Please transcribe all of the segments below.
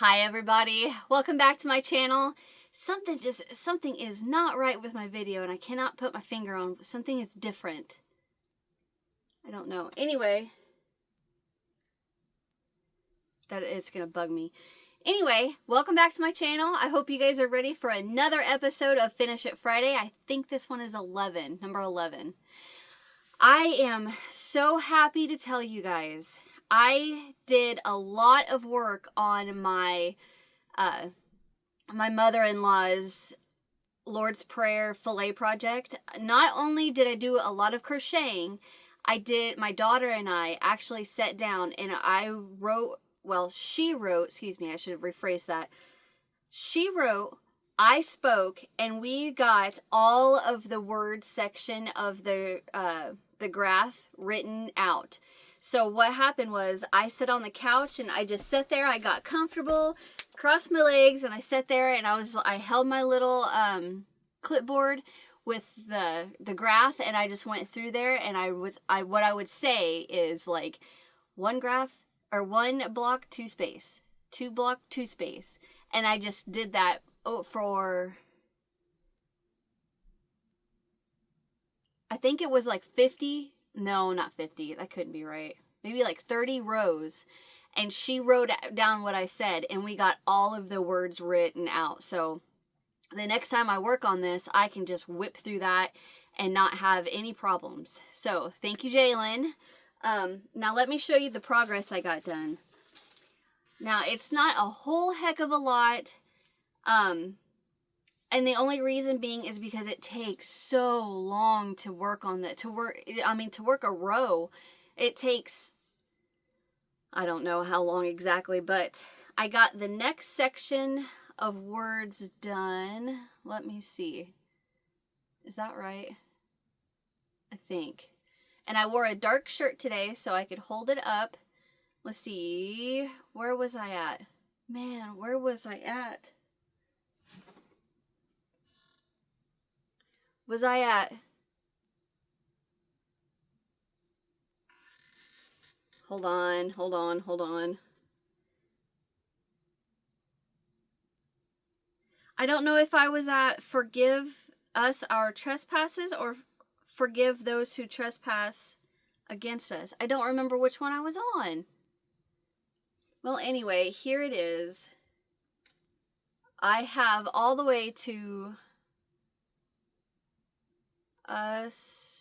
Hi everybody, welcome back to my channel. Something is not right with my video and I cannot put my finger on. Something is different. I don't know. Anyway, that is gonna bug me. Anyway, welcome back to my channel. I hope you guys are ready for another episode of Finish It Friday. I think this one is number 11. I am so happy to tell you guys, I did a lot of work on my my mother-in-law's Lord's Prayer fillet project. Not only did I do a lot of crocheting, my daughter and I actually sat down and she wrote, excuse me, I should have rephrased that. She wrote, I spoke, and we got all of the word section of the graph written out. So what happened was I sat on the couch and I just sat there. I got comfortable, crossed my legs, and I sat there and I held my little clipboard with the graph, and I just went through there, and what I would say is like one block, two space, 2 block, 2 space. And I just did that for, I think it was like 50. No, not 50. That couldn't be right. Maybe like 30 rows. And she wrote down what I said, and we got all of the words written out. So the next time I work on this, I can just whip through that and not have any problems. So thank you, Jalen. Now let me show you the progress I got done. Now it's not a whole heck of a lot. And the only reason being is because it takes so long to work on that. To work a row, it takes, I don't know how long exactly, but I got the next section of words done. Let me see. Is that right? I think. And I wore a dark shirt today so I could hold it up. Let's see. Where was I at? Man, where was I at? Was I at? Hold on. I don't know if I was at forgive us our trespasses or forgive those who trespass against us. I don't remember which one I was on. Well, anyway, here it is. I have all the way to us.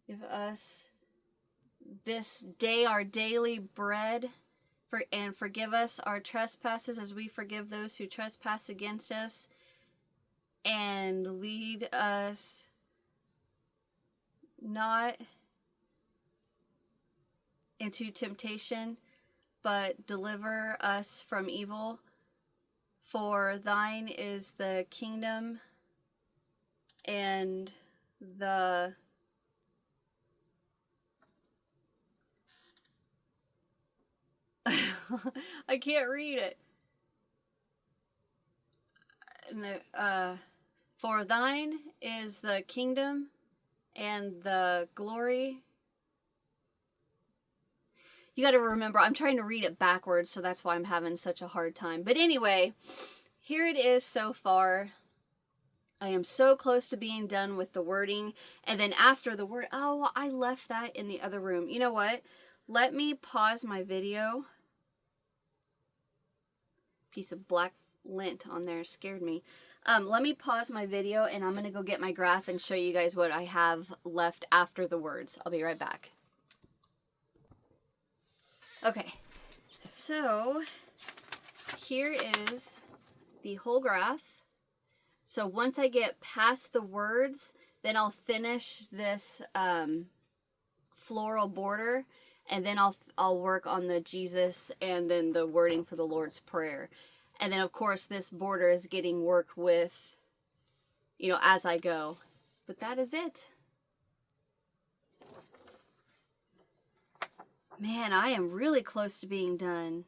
Give us this day our daily bread, and forgive us our trespasses as we forgive those who trespass against us, and lead us not into temptation, but deliver us from evil. For thine is the kingdom and the I can't read it. For thine is the kingdom and the glory. You got to remember, I'm trying to read it backwards, so that's why I'm having such a hard time. But anyway, here it is so far. I am so close to being done with the wording. And then after the word, oh, I left that in the other room. You know what? Let me pause my video. Piece of black lint on there scared me. Let me pause my video, and I'm going to go get my graph and show you guys what I have left after the words. I'll be right back. Okay, so here is the whole graph. So once I get past the words, then I'll finish this floral border, and then I'll work on the Jesus and then the wording for the Lord's Prayer. And then of course this border is getting worked with, as I go. But that is it. Man, I am really close to being done.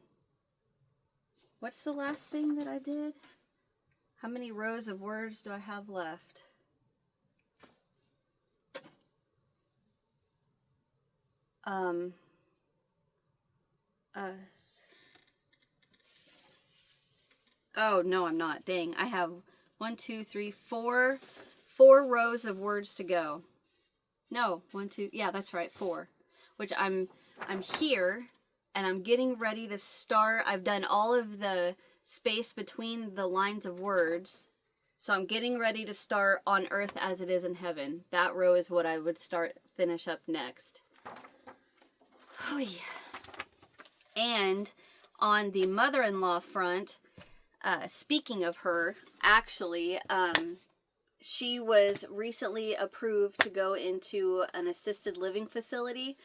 What's the last thing that I did? How many rows of words do I have left? Us. Oh, no, I'm not. Dang. I have 1, 2, 3, 4 rows of words to go. No, 1, 2. Yeah, that's right. 4. Which I'm here and I'm getting ready to start. I've done all of the space between the lines of words. So I'm getting ready to start on earth as it is in heaven. That row is what I would finish up next. Oh, yeah. And on the mother-in-law front, speaking of her, actually, she was recently approved to go into an assisted living facility.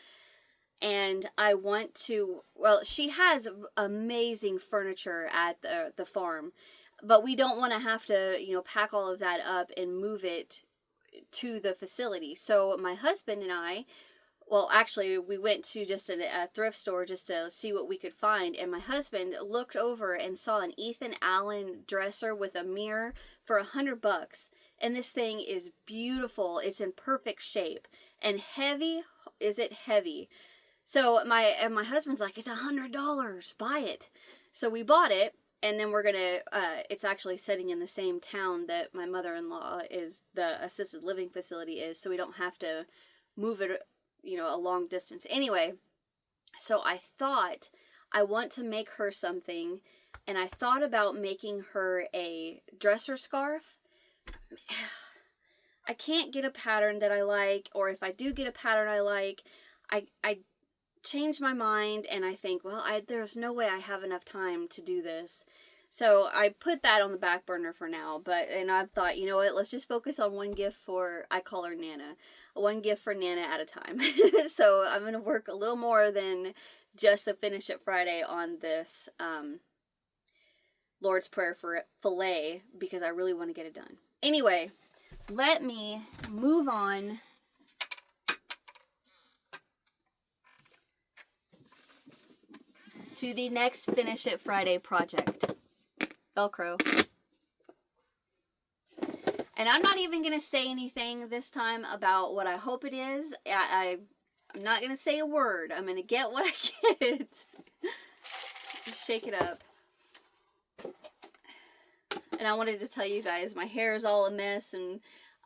And I want to, well, she has amazing furniture at the farm, but we don't want to have to, you know, pack all of that up and move it to the facility. So my husband and I, well, actually, we went to just a thrift store just to see what we could find. And my husband looked over and saw an Ethan Allen dresser with a mirror for $100. And this thing is beautiful. It's in perfect shape. And heavy, is it heavy? So my husband's like, it's $100. Buy it. So we bought it. And then we're going to, it's actually sitting in the same town that my mother-in-law is, the assisted living facility is. So we don't have to move it, you know, a long distance. Anyway, so I thought I want to make her something, and I thought about making her a dresser scarf. I can't get a pattern that I like, or if I do get a pattern I like, I change my mind and I think, well, there's no way I have enough time to do this. So I put that on the back burner for now, and I thought, you know what, let's just focus on one gift for, I call her Nana, one gift for Nana at a time. So I'm going to work a little more than just the Finish It Friday on this Lord's Prayer for fillet, because I really want to get it done. Anyway, let me move on to the next Finish It Friday project. Velcro. And I'm not even going to say anything this time about what I hope it is. I'm not going to say a word. I'm going to get what I get. Just shake it up. And I wanted to tell you guys, my hair is all a mess and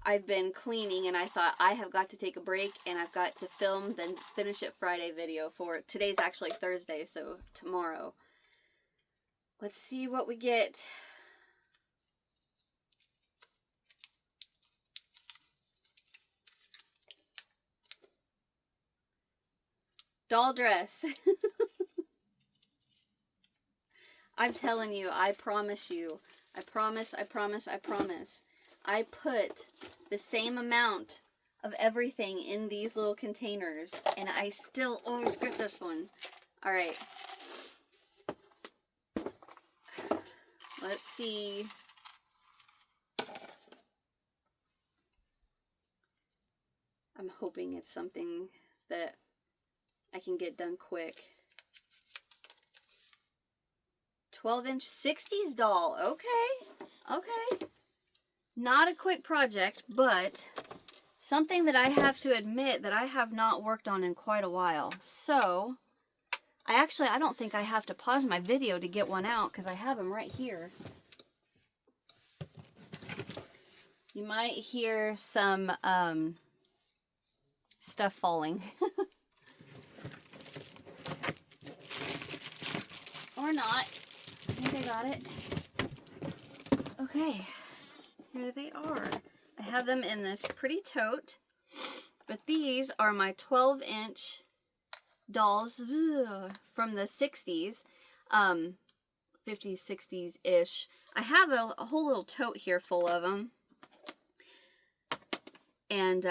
I've been cleaning, and I thought I have got to take a break and I've got to film the Finish It Friday video for it. Today's actually Thursday, so tomorrow. Let's see what we get. Doll dress. I'm telling you, I promise you. I promise. I put the same amount of everything in these little containers, and I still always get this one. Alright. Let's see. I'm hoping it's something that I can get done quick. 12-inch 60s doll. Okay. Not a quick project, but something that I have to admit that I have not worked on in quite a while. So, I don't think I have to pause my video to get one out, because I have them right here. You might hear some stuff falling. Or not. I think I got it. Okay. Here they are. I have them in this pretty tote. But these are my 12-inch dolls from the 60s. 50s, 60s-ish. I have a whole little tote here full of them. And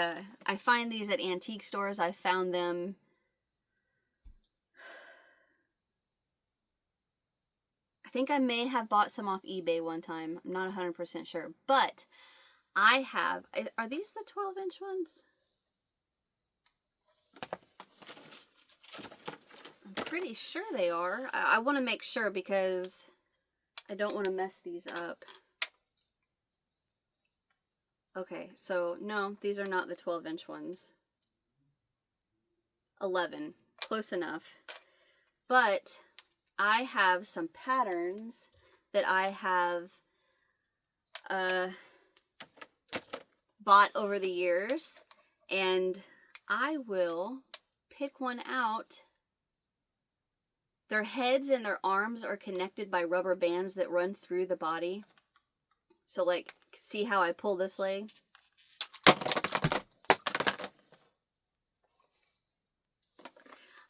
I find these at antique stores. I found them... I think I may have bought some off eBay one time. I'm not 100% sure. But I have... Are these the 12-inch ones? I'm pretty sure they are. I want to make sure because I don't want to mess these up. Okay, so no, these are not the 12-inch ones. 11. Close enough. But I have some patterns that I have bought over the years, and I will pick one out. Their heads and their arms are connected by rubber bands that run through the body. So, like, see how I pull this leg?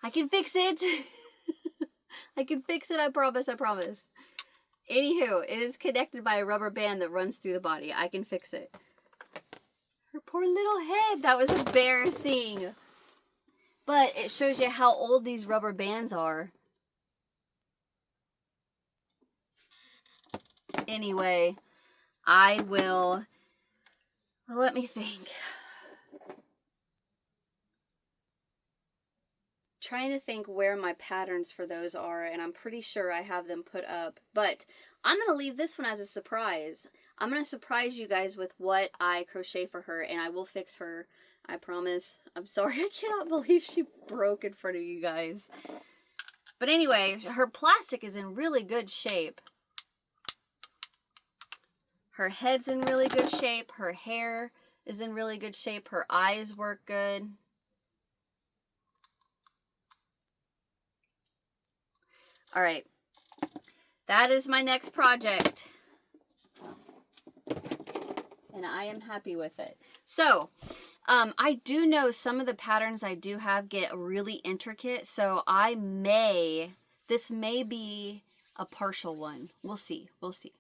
I can fix it. I can fix it, I promise, I promise. Anywho, it is connected by a rubber band that runs through the body. I can fix it. Her poor little head. That was embarrassing. But it shows you how old these rubber bands are. Anyway, I will... Well, let me think. Trying to think where my patterns for those are, and I'm pretty sure I have them put up. But I'm going to leave this one as a surprise. I'm going to surprise you guys with what I crochet for her, and I will fix her. I promise. I'm sorry, I cannot believe she broke in front of you guys. But anyway, her plastic is in really good shape. Her head's in really good shape. Her hair is in really good shape. Her eyes work good. All right. That is my next project. And I am happy with it. So, I do know some of the patterns I do have get really intricate. So this may be a partial one. We'll see. We'll see.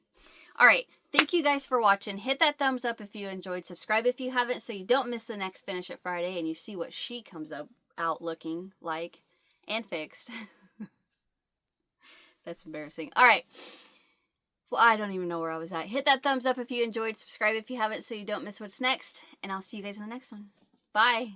All right. Thank you guys for watching. Hit that thumbs up if you enjoyed. Subscribe if you haven't so you don't miss the next Finish It Friday and you see what she comes out looking like and fixed. That's embarrassing. All right. Well, I don't even know where I was at. Hit that thumbs up if you enjoyed. Subscribe if you haven't so you don't miss what's next. And I'll see you guys in the next one. Bye.